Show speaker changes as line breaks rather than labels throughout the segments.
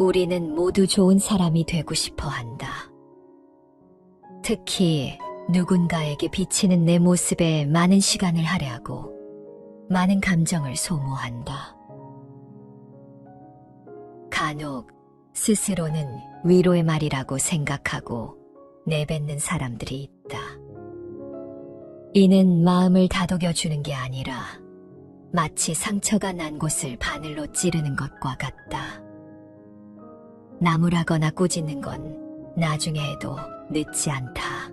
우리는 모두 좋은 사람이 되고 싶어 한다. 특히 누군가에게 비치는 내 모습에 많은 시간을 할애하고 많은 감정을 소모한다. 간혹 스스로는 위로의 말이라고 생각하고 내뱉는 사람들이 있다. 이는 마음을 다독여주는 게 아니라 마치 상처가 난 곳을 바늘로 찌르는 것과 같다. 나무라거나 꾸짖는 건 나중에 해도 늦지 않다.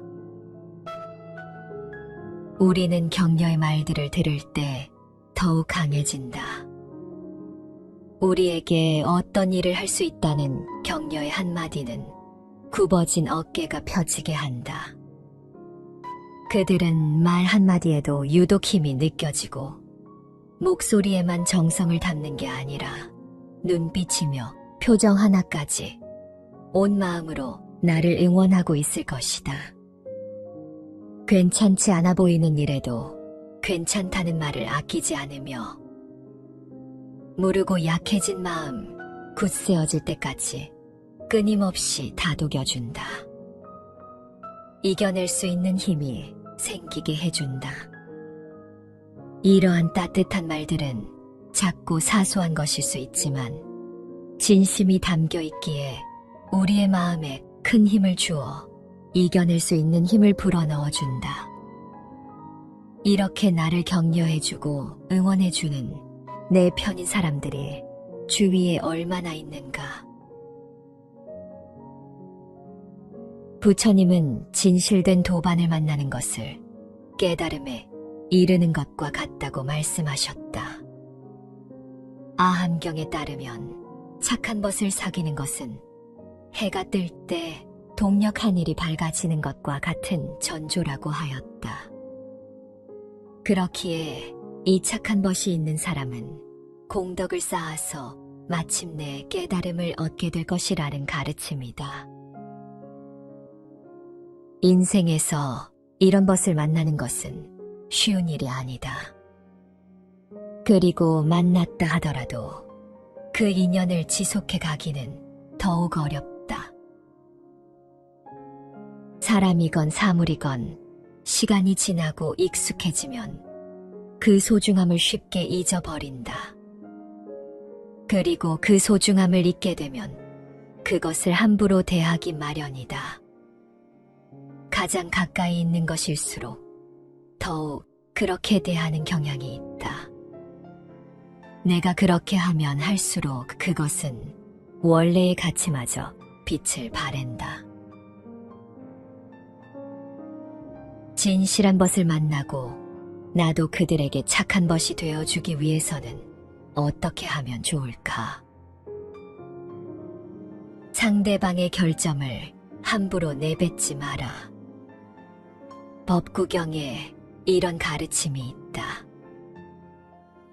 우리는 격려의 말들을 들을 때 더욱 강해진다. 우리에게 어떤 일을 할 수 있다는 격려의 한마디는 굽어진 어깨가 펴지게 한다. 그들은 말 한마디에도 유독 힘이 느껴지고 목소리에만 정성을 담는 게 아니라 눈빛이며 표정 하나까지 온 마음으로 나를 응원하고 있을 것이다. 괜찮지 않아 보이는 일에도 괜찮다는 말을 아끼지 않으며 무르고 약해진 마음 굳세어질 때까지 끊임없이 다독여준다. 이겨낼 수 있는 힘이 생기게 해준다. 이러한 따뜻한 말들은 작고 사소한 것일 수 있지만 진심이 담겨 있기에 우리의 마음에 큰 힘을 주어 이겨낼 수 있는 힘을 불어넣어준다. 이렇게 나를 격려해주고 응원해주는 내 편인 사람들이 주위에 얼마나 있는가. 부처님은 진실된 도반을 만나는 것을 깨달음에 이르는 것과 같다고 말씀하셨다. 아함경에 따르면 착한 벗을 사귀는 것은 해가 뜰 때 동력 하늘이 밝아지는 것과 같은 전조라고 하였다. 그렇기에 이 착한 벗이 있는 사람은 공덕을 쌓아서 마침내 깨달음을 얻게 될 것이라는 가르침이다. 인생에서 이런 벗을 만나는 것은 쉬운 일이 아니다. 그리고 만났다 하더라도 그 인연을 지속해 가기는 더욱 어렵다. 사람이건 사물이건 시간이 지나고 익숙해지면 그 소중함을 쉽게 잊어버린다. 그리고 그 소중함을 잊게 되면 그것을 함부로 대하기 마련이다. 가장 가까이 있는 것일수록 더욱 그렇게 대하는 경향이 있다. 내가 그렇게 하면 할수록 그것은 원래의 가치마저 빛을 발한다. 진실한 벗을 만나고 나도 그들에게 착한 벗이 되어주기 위해서는 어떻게 하면 좋을까? 상대방의 결점을 함부로 내뱉지 마라. 법구경에 이런 가르침이 있다.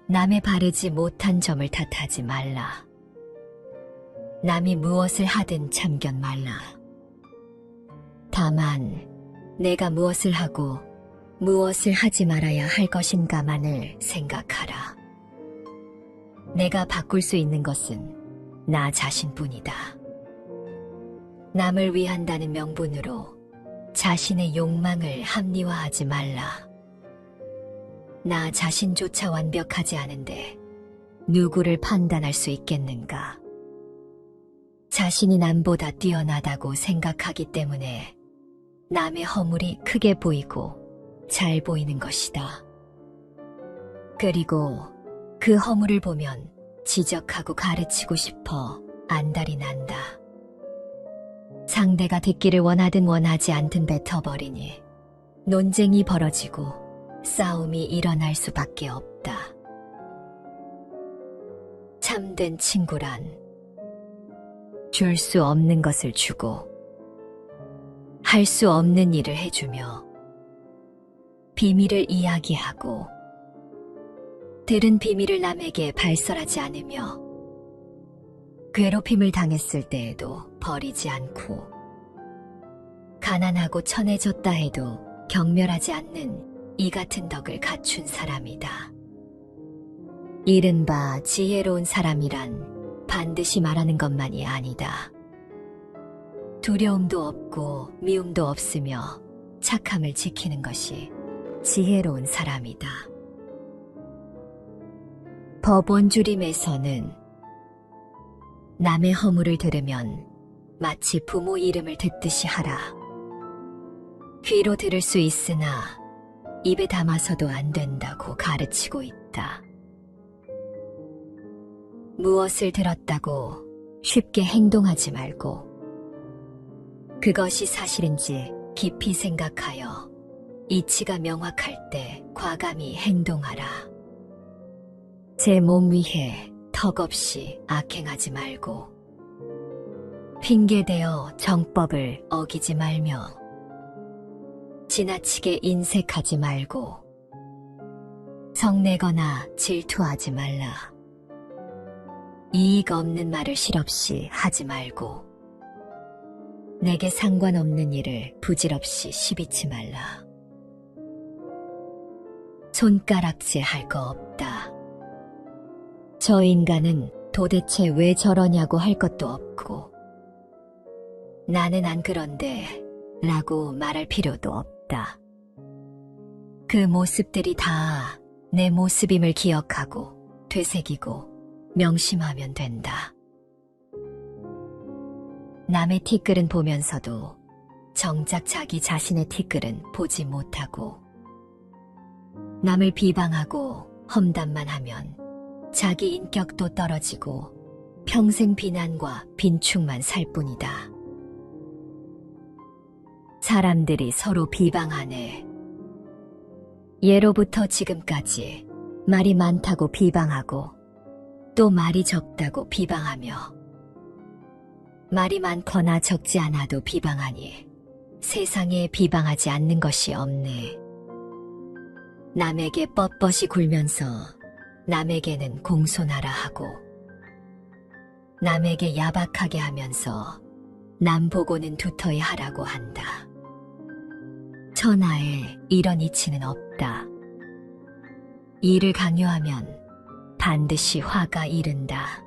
남의 바르지 못한 점을 탓하지 말라. 남이 무엇을 하든 참견 말라. 다만 내가 무엇을 하고 무엇을 하지 말아야 할 것인가만을 생각하라. 내가 바꿀 수 있는 것은 나 자신뿐이다. 남을 위한다는 명분으로 자신의 욕망을 합리화하지 말라. 나 자신조차 완벽하지 않은데 누구를 판단할 수 있겠는가? 자신이 남보다 뛰어나다고 생각하기 때문에 남의 허물이 크게 보이고 잘 보이는 것이다. 그리고 그 허물을 보면 지적하고 가르치고 싶어 안달이 난다. 상대가 듣기를 원하든 원하지 않든 뱉어버리니 논쟁이 벌어지고 싸움이 일어날 수밖에 없다. 참된 친구란 줄 수 없는 것을 주고 할 수 없는 일을 해주며 비밀을 이야기하고 들은 비밀을 남에게 발설하지 않으며 괴롭힘을 당했을 때에도 버리지 않고 가난하고 천해졌다 해도 경멸하지 않는 이 같은 덕을 갖춘 사람이다. 이른바 지혜로운 사람이란 반드시 말하는 것만이 아니다. 두려움도 없고 미움도 없으며 착함을 지키는 것이 지혜로운 사람이다. 법 원주림에서는 남의 허물을 들으면 마치 부모 이름을 듣듯이 하라. 귀로 들을 수 있으나 입에 담아서도 안 된다고 가르치고 있다. 무엇을 들었다고 쉽게 행동하지 말고 그것이 사실인지 깊이 생각하여 이치가 명확할 때 과감히 행동하라. 제 몸 위해 턱없이 악행하지 말고 핑계대어 정법을 어기지 말며 지나치게 인색하지 말고 성내거나 질투하지 말라. 이익 없는 말을 실없이 하지 말고 내게 상관없는 일을 부질없이 시비치 말라. 손가락질 할 거 없다. 저 인간은 도대체 왜 저러냐고 할 것도 없고 나는 안 그런데 라고 말할 필요도 없다. 그 모습들이 다 내 모습임을 기억하고 되새기고 명심하면 된다. 남의 티끌은 보면서도 정작 자기 자신의 티끌은 보지 못하고 남을 비방하고 험담만 하면 자기 인격도 떨어지고 평생 비난과 빈축만 살 뿐이다. 사람들이 서로 비방하네. 예로부터 지금까지 말이 많다고 비방하고 또 말이 적다고 비방하며 말이 많거나 적지 않아도 비방하니 세상에 비방하지 않는 것이 없네. 남에게 뻣뻣이 굴면서 남에게는 공손하라 하고 남에게 야박하게 하면서 남 보고는 두터이 하라고 한다. 천하에 이런 이치는 없다. 이를 강요하면 반드시 화가 이른다.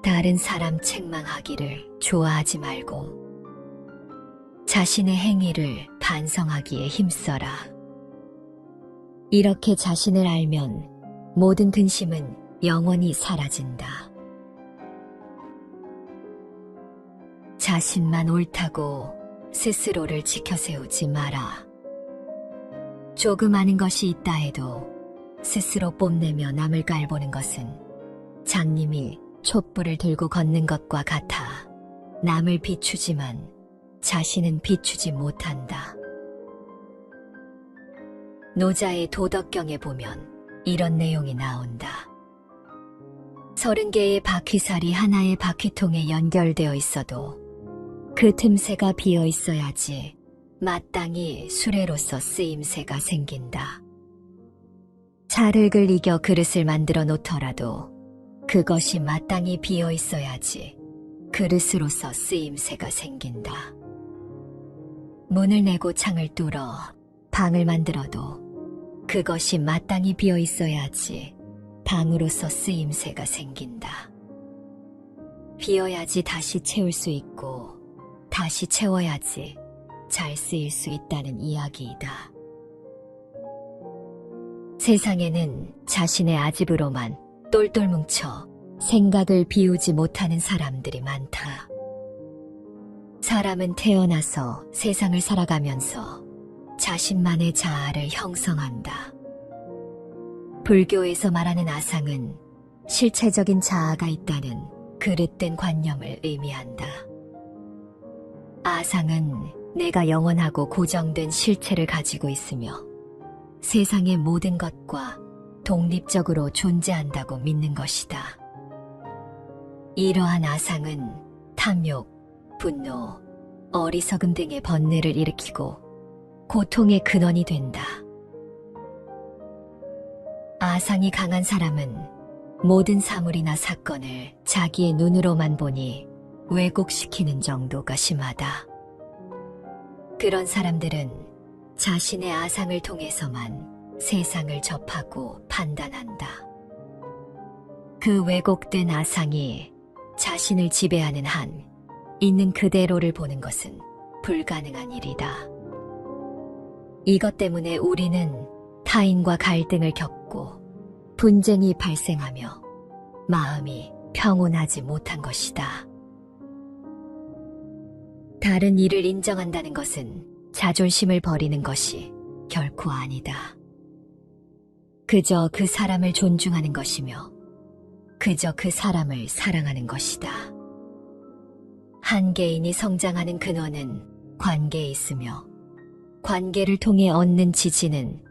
다른 사람 책망하기를 좋아하지 말고 자신의 행위를 반성하기에 힘써라. 이렇게 자신을 알면 모든 근심은 영원히 사라진다. 자신만 옳다고 스스로를 지켜세우지 마라. 조금 아는 것이 있다 해도 스스로 뽐내며 남을 깔보는 것은 장님이 촛불을 들고 걷는 것과 같아 남을 비추지만 자신은 비추지 못한다. 노자의 도덕경에 보면 이런 내용이 나온다. 30개의 바퀴살이 하나의 바퀴통에 연결되어 있어도 그 틈새가 비어 있어야지 마땅히 수레로서 쓰임새가 생긴다. 찰흙을 이겨 그릇을 만들어 놓더라도 그것이 마땅히 비어 있어야지 그릇으로서 쓰임새가 생긴다. 문을 내고 창을 뚫어 방을 만들어도 그것이 마땅히 비어 있어야지 방으로서 쓰임새가 생긴다. 비어야지 다시 채울 수 있고 다시 채워야지 잘 쓰일 수 있다는 이야기이다. 세상에는 자신의 아집으로만 똘똘 뭉쳐 생각을 비우지 못하는 사람들이 많다. 사람은 태어나서 세상을 살아가면서 자신만의 자아를 형성한다. 불교에서 말하는 아상은 실체적인 자아가 있다는 그릇된 관념을 의미한다. 아상은 내가 영원하고 고정된 실체를 가지고 있으며 세상의 모든 것과 독립적으로 존재한다고 믿는 것이다. 이러한 아상은 탐욕, 분노, 어리석음 등의 번뇌를 일으키고 고통의 근원이 된다. 아상이 강한 사람은 모든 사물이나 사건을 자기의 눈으로만 보니 왜곡시키는 정도가 심하다. 그런 사람들은 자신의 아상을 통해서만 세상을 접하고 판단한다. 그 왜곡된 아상이 자신을 지배하는 한 있는 그대로를 보는 것은 불가능한 일이다. 이것 때문에 우리는 타인과 갈등을 겪고 분쟁이 발생하며 마음이 평온하지 못한 것이다. 다른 이를 인정한다는 것은 자존심을 버리는 것이 결코 아니다. 그저 그 사람을 존중하는 것이며 그저 그 사람을 사랑하는 것이다. 한 개인이 성장하는 근원은 관계에 있으며 관계를 통해 얻는 지지는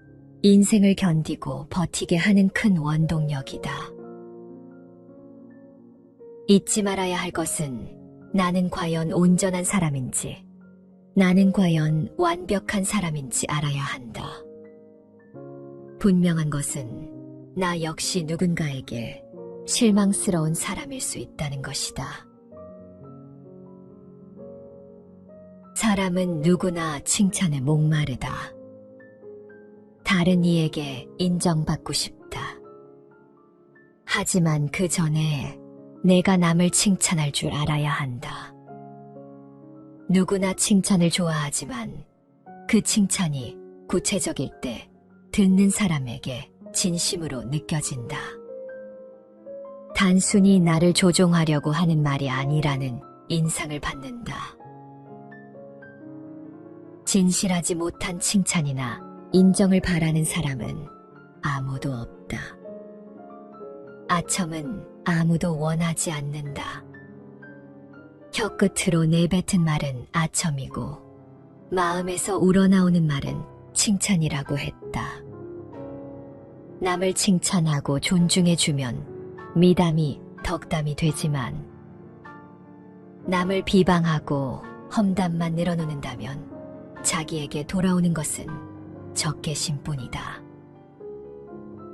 인생을 견디고 버티게 하는 큰 원동력이다. 잊지 말아야 할 것은 나는 과연 온전한 사람인지, 나는 과연 완벽한 사람인지 알아야 한다. 분명한 것은 나 역시 누군가에게 실망스러운 사람일 수 있다는 것이다. 사람은 누구나 칭찬에 목마르다. 다른 이에게 인정받고 싶다. 하지만 그 전에 내가 남을 칭찬할 줄 알아야 한다. 누구나 칭찬을 좋아하지만 그 칭찬이 구체적일 때 듣는 사람에게 진심으로 느껴진다. 단순히 나를 조종하려고 하는 말이 아니라는 인상을 받는다. 진실하지 못한 칭찬이나 인정을 바라는 사람은 아무도 없다. 아첨은 아무도 원하지 않는다. 혀끝으로 내뱉은 말은 아첨이고 마음에서 우러나오는 말은 칭찬이라고 했다. 남을 칭찬하고 존중해주면 미담이 덕담이 되지만 남을 비방하고 험담만 늘어놓는다면 자기에게 돌아오는 것은 적개심뿐이다.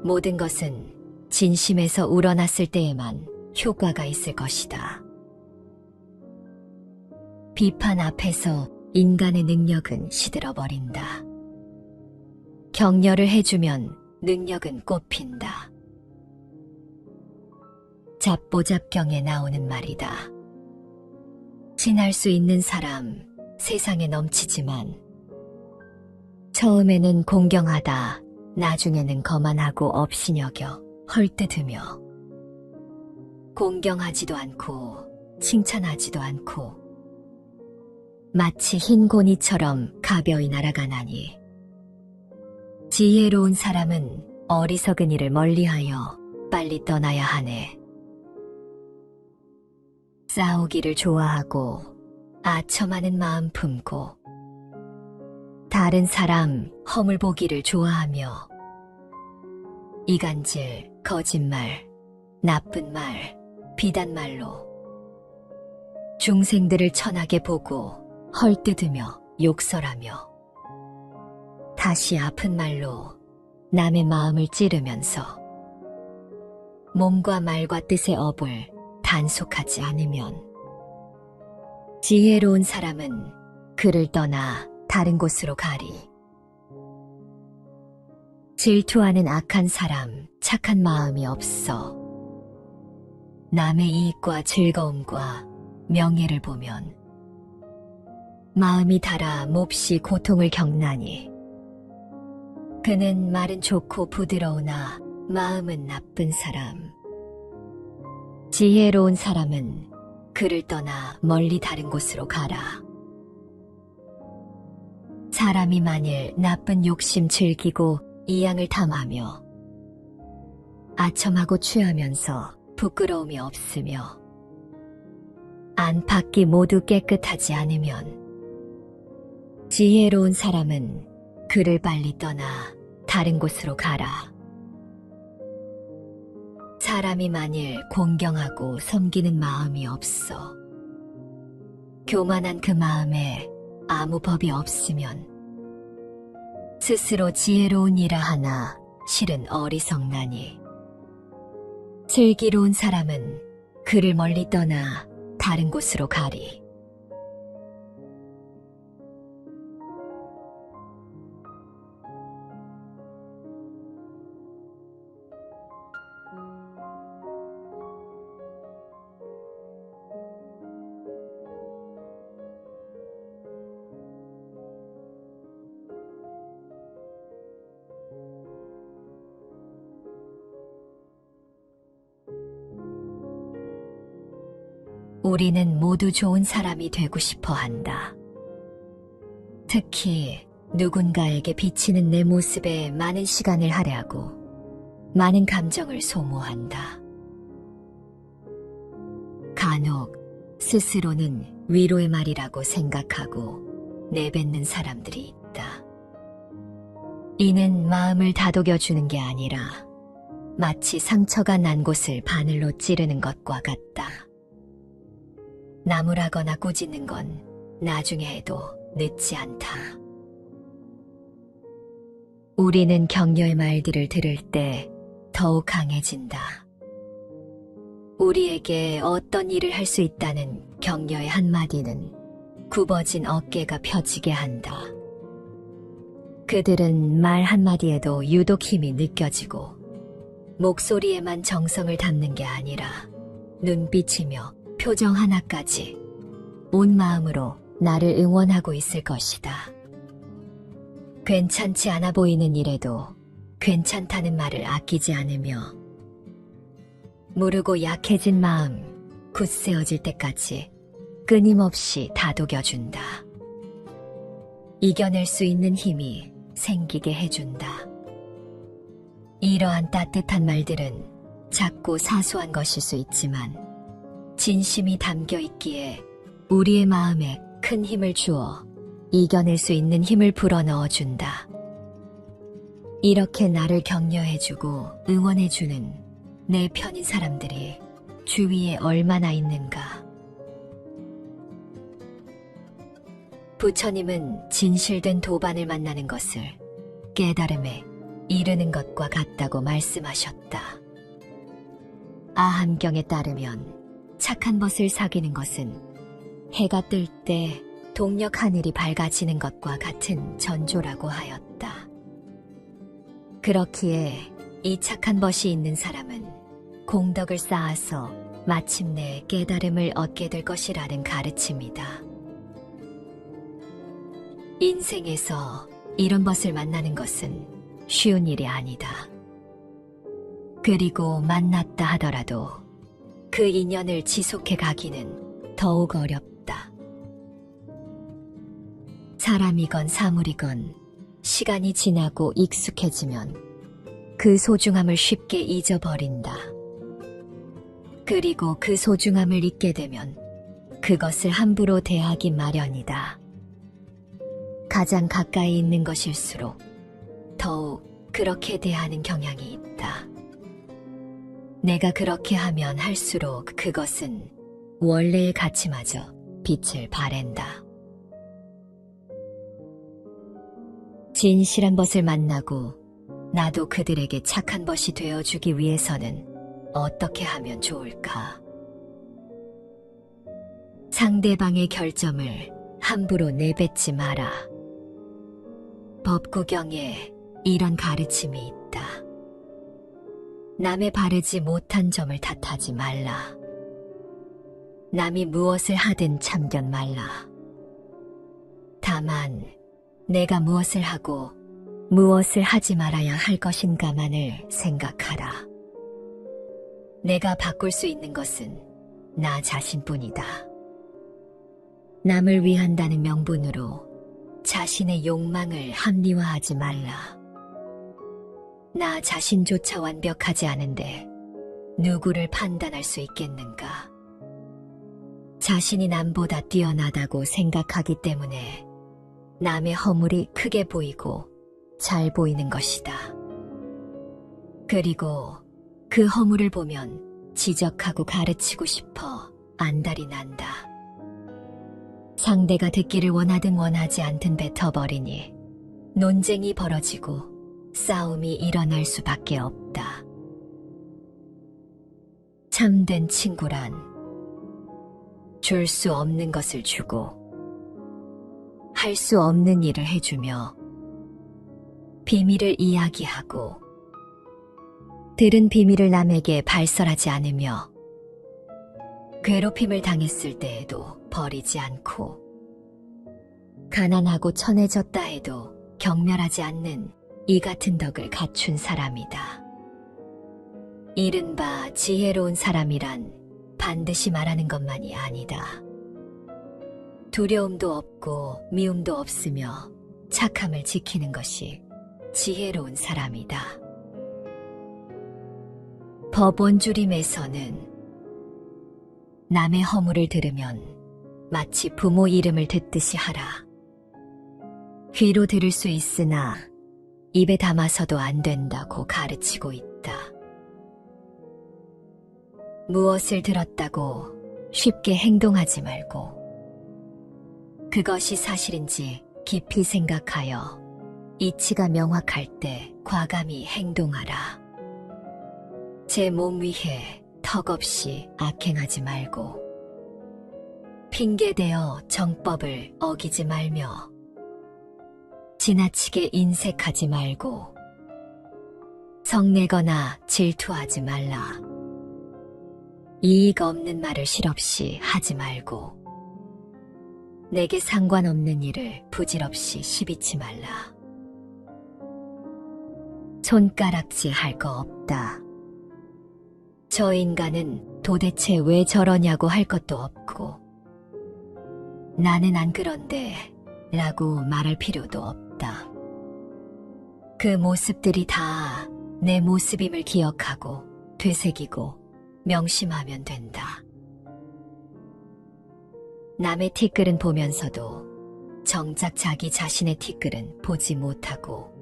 모든 것은 진심에서 우러났을 때에만 효과가 있을 것이다. 비판 앞에서 인간의 능력은 시들어버린다. 격려를 해주면 능력은 꽃핀다. 잡보잡경에 나오는 말이다. 친할 수 있는 사람 세상에 넘치지만 처음에는 공경하다 나중에는 거만하고 업신여겨 헐뜯으며 공경하지도 않고 칭찬하지도 않고 마치 흰 고니처럼 가벼이 날아가나니 지혜로운 사람은 어리석은 일을 멀리하여 빨리 떠나야 하네. 싸우기를 좋아하고 아첨하는 마음 품고 다른 사람 허물 보기를 좋아하며 이간질, 거짓말, 나쁜 말, 비단말로 중생들을 천하게 보고 헐뜯으며 욕설하며 다시 아픈 말로 남의 마음을 찌르면서 몸과 말과 뜻의 업을 단속하지 않으면 지혜로운 사람은 그를 떠나 다른 곳으로 가리. 질투하는 악한 사람, 착한 마음이 없어. 남의 이익과 즐거움과 명예를 보면 마음이 달아 몹시 고통을 겪나니 그는 말은 좋고 부드러우나 마음은 나쁜 사람. 지혜로운 사람은 그를 떠나 멀리 다른 곳으로 가라. 사람이 만일 나쁜 욕심 즐기고 이양을 탐하며 아첨하고 취하면서 부끄러움이 없으며 안팎이 모두 깨끗하지 않으면 지혜로운 사람은 그를 빨리 떠나 다른 곳으로 가라. 사람이 만일 공경하고 섬기는 마음이 없어 교만한 그 마음에 아무 법이 없으면 스스로 지혜로운 일을 하나 실은 어리석나니 슬기로운 사람은 그를 멀리 떠나 다른 곳으로 가리. 우리는 모두 좋은 사람이 되고 싶어 한다. 특히 누군가에게 비치는 내 모습에 많은 시간을 할애하고 많은 감정을 소모한다. 간혹 스스로는 위로의 말이라고 생각하고 내뱉는 사람들이 있다. 이는 마음을 다독여주는 게 아니라 마치 상처가 난 곳을 바늘로 찌르는 것과 같다. 나무라거나 꾸짖는 건 나중에 해도 늦지 않다. 우리는 격려의 말들을 들을 때 더욱 강해진다. 우리에게 어떤 일을 할 수 있다는 격려의 한마디는 굽어진 어깨가 펴지게 한다. 그들은 말 한마디에도 유독 힘이 느껴지고 목소리에만 정성을 담는 게 아니라 눈빛이며 표정 하나까지 온 마음으로 나를 응원하고 있을 것이다. 괜찮지 않아 보이는 일에도 괜찮다는 말을 아끼지 않으며 무르고 약해진 마음 굳세어질 때까지 끊임없이 다독여준다. 이겨낼 수 있는 힘이 생기게 해준다. 이러한 따뜻한 말들은 작고 사소한 것일 수 있지만 진심이 담겨 있기에 우리의 마음에 큰 힘을 주어 이겨낼 수 있는 힘을 불어넣어준다. 이렇게 나를 격려해주고 응원해주는 내 편인 사람들이 주위에 얼마나 있는가. 부처님은 진실된 도반을 만나는 것을 깨달음에 이르는 것과 같다고 말씀하셨다. 아함경에 따르면 착한 벗을 사귀는 것은 해가 뜰 때 동력 하늘이 밝아지는 것과 같은 전조라고 하였다. 그렇기에 이 착한 벗이 있는 사람은 공덕을 쌓아서 마침내 깨달음을 얻게 될 것이라는 가르침이다. 인생에서 이런 벗을 만나는 것은 쉬운 일이 아니다. 그리고 만났다 하더라도 그 인연을 지속해 가기는 더욱 어렵다. 사람이건 사물이건 시간이 지나고 익숙해지면 그 소중함을 쉽게 잊어버린다. 그리고 그 소중함을 잊게 되면 그것을 함부로 대하기 마련이다. 가장 가까이 있는 것일수록 더욱 그렇게 대하는 경향이 있다. 내가 그렇게 하면 할수록 그것은 원래의 가치마저 빛을 발한다. 진실한 벗을 만나고 나도 그들에게 착한 벗이 되어주기 위해서는 어떻게 하면 좋을까? 상대방의 결점을 함부로 내뱉지 마라. 법구경에 이런 가르침이 있다. 남의 바르지 못한 점을 탓하지 말라. 남이 무엇을 하든 참견 말라. 다만 내가 무엇을 하고 무엇을 하지 말아야 할 것인가만을 생각하라. 내가 바꿀 수 있는 것은 나 자신뿐이다. 남을 위한다는 명분으로 자신의 욕망을 합리화하지 말라. 나 자신조차 완벽하지 않은데 누구를 판단할 수 있겠는가? 자신이 남보다 뛰어나다고 생각하기 때문에 남의 허물이 크게 보이고 잘 보이는 것이다. 그리고 그 허물을 보면 지적하고 가르치고 싶어 안달이 난다. 상대가 듣기를 원하든 원하지 않든 뱉어버리니 논쟁이 벌어지고 싸움이 일어날 수밖에 없다. 참된 친구란 줄 수 없는 것을 주고 할 수 없는 일을 해주며 비밀을 이야기하고 들은 비밀을 남에게 발설하지 않으며 괴롭힘을 당했을 때에도 버리지 않고 가난하고 천해졌다 해도 경멸하지 않는 이 같은 덕을 갖춘 사람이다. 이른바 지혜로운 사람이란 반드시 말하는 것만이 아니다. 두려움도 없고 미움도 없으며 착함을 지키는 것이 지혜로운 사람이다. 법원주림에서는 남의 허물을 들으면 마치 부모 이름을 듣듯이 하라. 귀로 들을 수 있으나 입에 담아서도 안 된다고 가르치고 있다. 무엇을 들었다고 쉽게 행동하지 말고 그것이 사실인지 깊이 생각하여 이치가 명확할 때 과감히 행동하라. 제 몸 위에 턱없이 악행하지 말고 핑계대어 정법을 어기지 말며 지나치게 인색하지 말고 성내거나 질투하지 말라. 이익 없는 말을 실없이 하지 말고 내게 상관없는 일을 부질없이 시비치 말라. 손가락질 할 거 없다. 저 인간은 도대체 왜 저러냐고 할 것도 없고 나는 안 그런데 라고 말할 필요도 없다. 그 모습들이 다 내 모습임을 기억하고 되새기고 명심하면 된다. 남의 티끌은 보면서도 정작 자기 자신의 티끌은 보지 못하고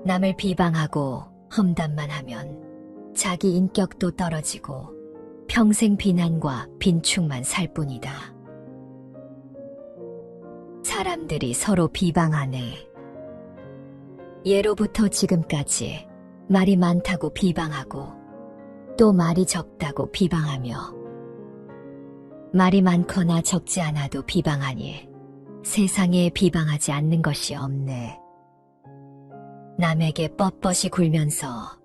남을 비방하고 험담만 하면 자기 인격도 떨어지고 평생 비난과 빈축만 살 뿐이다. 사람들이 서로 비방하네. 예로부터 지금까지 말이 많다고 비방하고 또 말이 적다고 비방하며 말이 많거나 적지 않아도 비방하니 세상에 비방하지 않는 것이 없네. 남에게 뻣뻣이 굴면서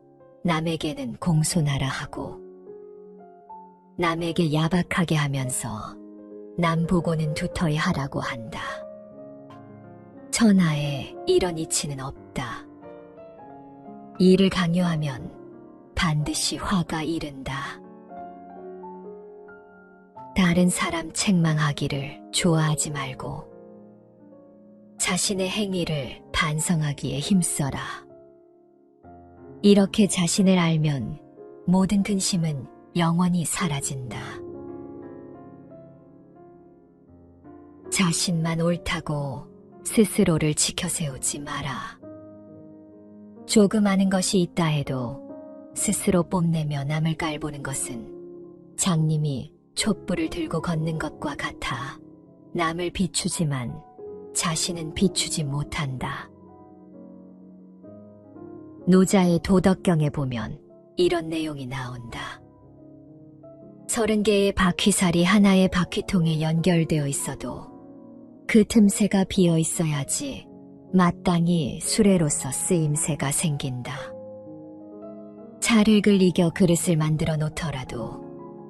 남에게는 공손하라 하고 남에게 야박하게 하면서 남 보고는 두터이 하라고 한다. 천하에 이런 이치는 없다. 이를 강요하면 반드시 화가 이른다. 다른 사람 책망하기를 좋아하지 말고 자신의 행위를 반성하기에 힘써라. 이렇게 자신을 알면 모든 근심은 영원히 사라진다. 자신만 옳다고 스스로를 지켜세우지 마라. 조금 아는 것이 있다 해도 스스로 뽐내며 남을 깔보는 것은 장님이 촛불을 들고 걷는 것과 같아 남을 비추지만 자신은 비추지 못한다. 노자의 도덕경에 보면 이런 내용이 나온다. 30개의 바퀴살이 하나의 바퀴통에 연결되어 있어도 그 틈새가 비어 있어야지 마땅히 수레로서 쓰임새가 생긴다. 찰흙을 이겨 그릇을 만들어 놓더라도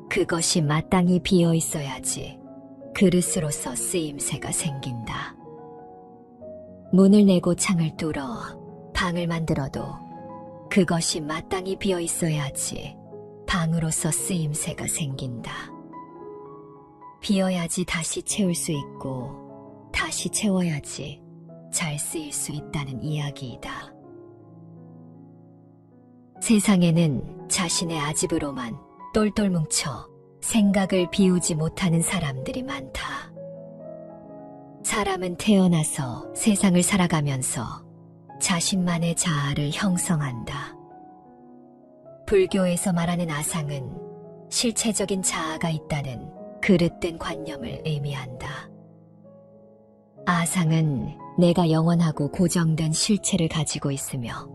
그것이 마땅히 비어 있어야지 그릇으로서 쓰임새가 생긴다. 문을 내고 창을 뚫어 방을 만들어도 그것이 마땅히 비어 있어야지 방으로서 쓰임새가 생긴다. 비어야지 다시 채울 수 있고 다시 채워야지 잘 쓰일 수 있다는 이야기이다. 세상에는 자신의 아집으로만 똘똘 뭉쳐 생각을 비우지 못하는 사람들이 많다. 사람은 태어나서 세상을 살아가면서 자신만의 자아를 형성한다. 불교에서 말하는 아상은 실체적인 자아가 있다는 그릇된 관념을 의미한다. 아상은 내가 영원하고 고정된 실체를 가지고 있으며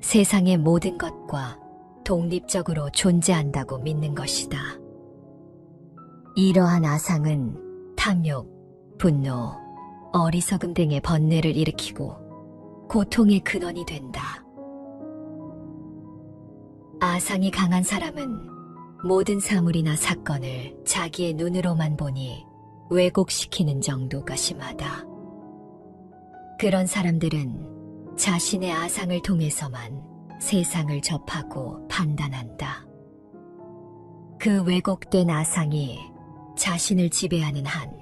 세상의 모든 것과 독립적으로 존재한다고 믿는 것이다. 이러한 아상은 탐욕, 분노, 어리석음 등의 번뇌를 일으키고 고통의 근원이 된다. 아상이 강한 사람은 모든 사물이나 사건을 자기의 눈으로만 보니 왜곡시키는 정도가 심하다. 그런 사람들은 자신의 아상을 통해서만 세상을 접하고 판단한다. 그 왜곡된 아상이 자신을 지배하는 한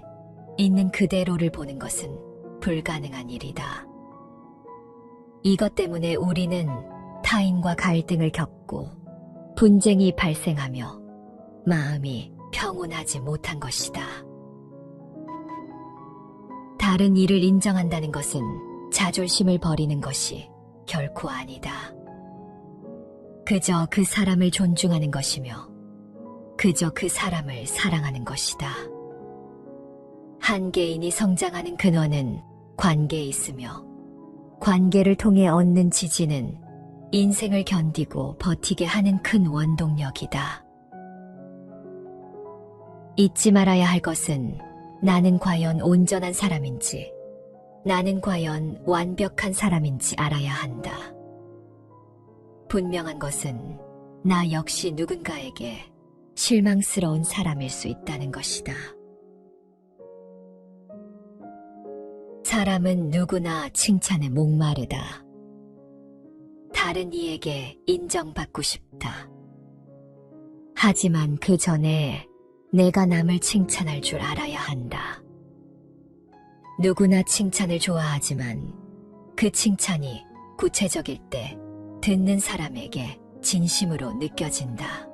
있는 그대로를 보는 것은 불가능한 일이다. 이것 때문에 우리는 타인과 갈등을 겪고 분쟁이 발생하며 마음이 평온하지 못한 것이다. 다른 이를 인정한다는 것은 자존심을 버리는 것이 결코 아니다. 그저 그 사람을 존중하는 것이며 그저 그 사람을 사랑하는 것이다. 한 개인이 성장하는 근원은 관계에 있으며 관계를 통해 얻는 지지는 인생을 견디고 버티게 하는 큰 원동력이다. 잊지 말아야 할 것은 나는 과연 온전한 사람인지, 나는 과연 완벽한 사람인지 알아야 한다. 분명한 것은 나 역시 누군가에게 실망스러운 사람일 수 있다는 것이다. 사람은 누구나 칭찬에 목마르다. 다른 이에게 인정받고 싶다. 하지만 그 전에 내가 남을 칭찬할 줄 알아야 한다. 누구나 칭찬을 좋아하지만 그 칭찬이 구체적일 때 듣는 사람에게 진심으로 느껴진다.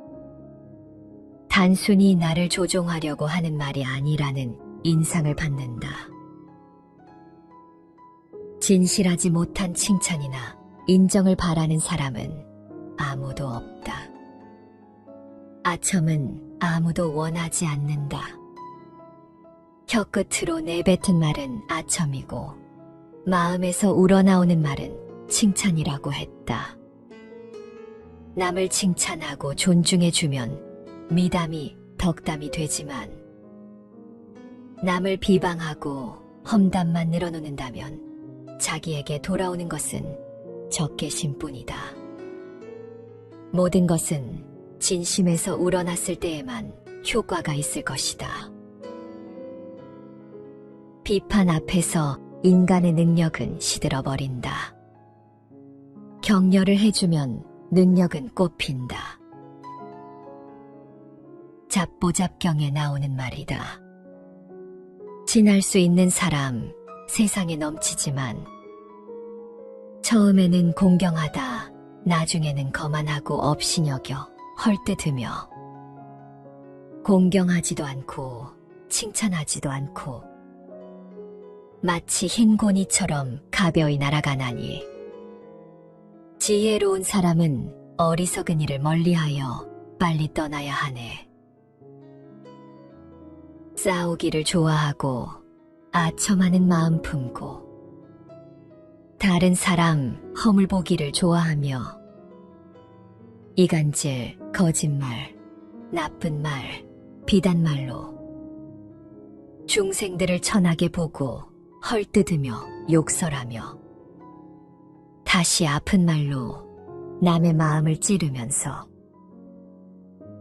단순히 나를 조종하려고 하는 말이 아니라는 인상을 받는다. 진실하지 못한 칭찬이나 인정을 바라는 사람은 아무도 없다. 아첨은 아무도 원하지 않는다. 혀끝으로 내뱉은 말은 아첨이고 마음에서 우러나오는 말은 칭찬이라고 했다. 남을 칭찬하고 존중해주면 미담이 덕담이 되지만 남을 비방하고 험담만 늘어놓는다면 자기에게 돌아오는 것은 적개심뿐이다. 모든 것은 진심에서 우러났을 때에만 효과가 있을 것이다. 비판 앞에서 인간의 능력은 시들어버린다. 격려를 해주면 능력은 꽃핀다. 잡보잡경에 나오는 말이다. 친할 수 있는 사람 세상에 넘치지만 처음에는 공경하다, 나중에는 거만하고 업신여겨 헐뜯으며 공경하지도 않고 칭찬하지도 않고 마치 흰 고니처럼 가벼이 날아가나니 지혜로운 사람은 어리석은 일을 멀리하여 빨리 떠나야 하네. 싸우기를 좋아하고 아첨하는 마음 품고 다른 사람 허물 보기를 좋아하며 이간질, 거짓말, 나쁜 말, 비단말로 중생들을 천하게 보고 헐뜯으며 욕설하며 다시 아픈 말로 남의 마음을 찌르면서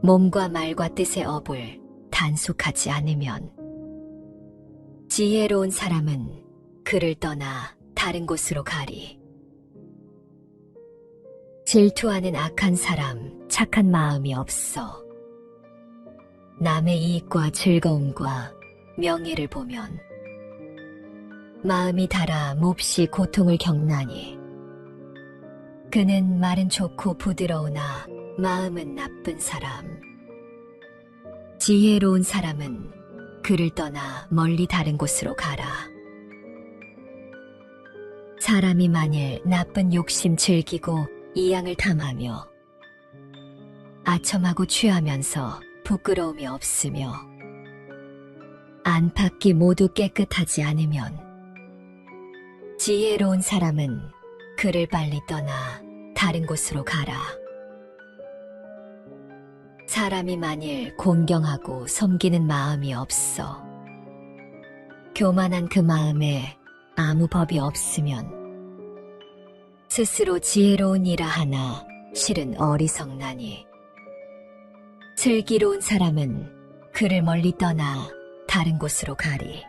몸과 말과 뜻의 업을 단속하지 않으면 지혜로운 사람은 그를 떠나 다른 곳으로 가리. 질투하는 악한 사람, 착한 마음이 없어. 남의 이익과 즐거움과 명예를 보면 마음이 달아 몹시 고통을 겪나니 그는 말은 좋고 부드러우나 마음은 나쁜 사람. 지혜로운 사람은 그를 떠나 멀리 다른 곳으로 가라. 사람이 만일 나쁜 욕심 즐기고 이양을 탐하며 아첨하고 취하면서 부끄러움이 없으며 안팎이 모두 깨끗하지 않으면 지혜로운 사람은 그를 빨리 떠나 다른 곳으로 가라. 사람이 만일 공경하고 섬기는 마음이 없어 교만한 그 마음에 아무 법이 없으면 스스로 지혜로운 이라 하나 실은 어리석나니 슬기로운 사람은 그를 멀리 떠나 다른 곳으로 가리.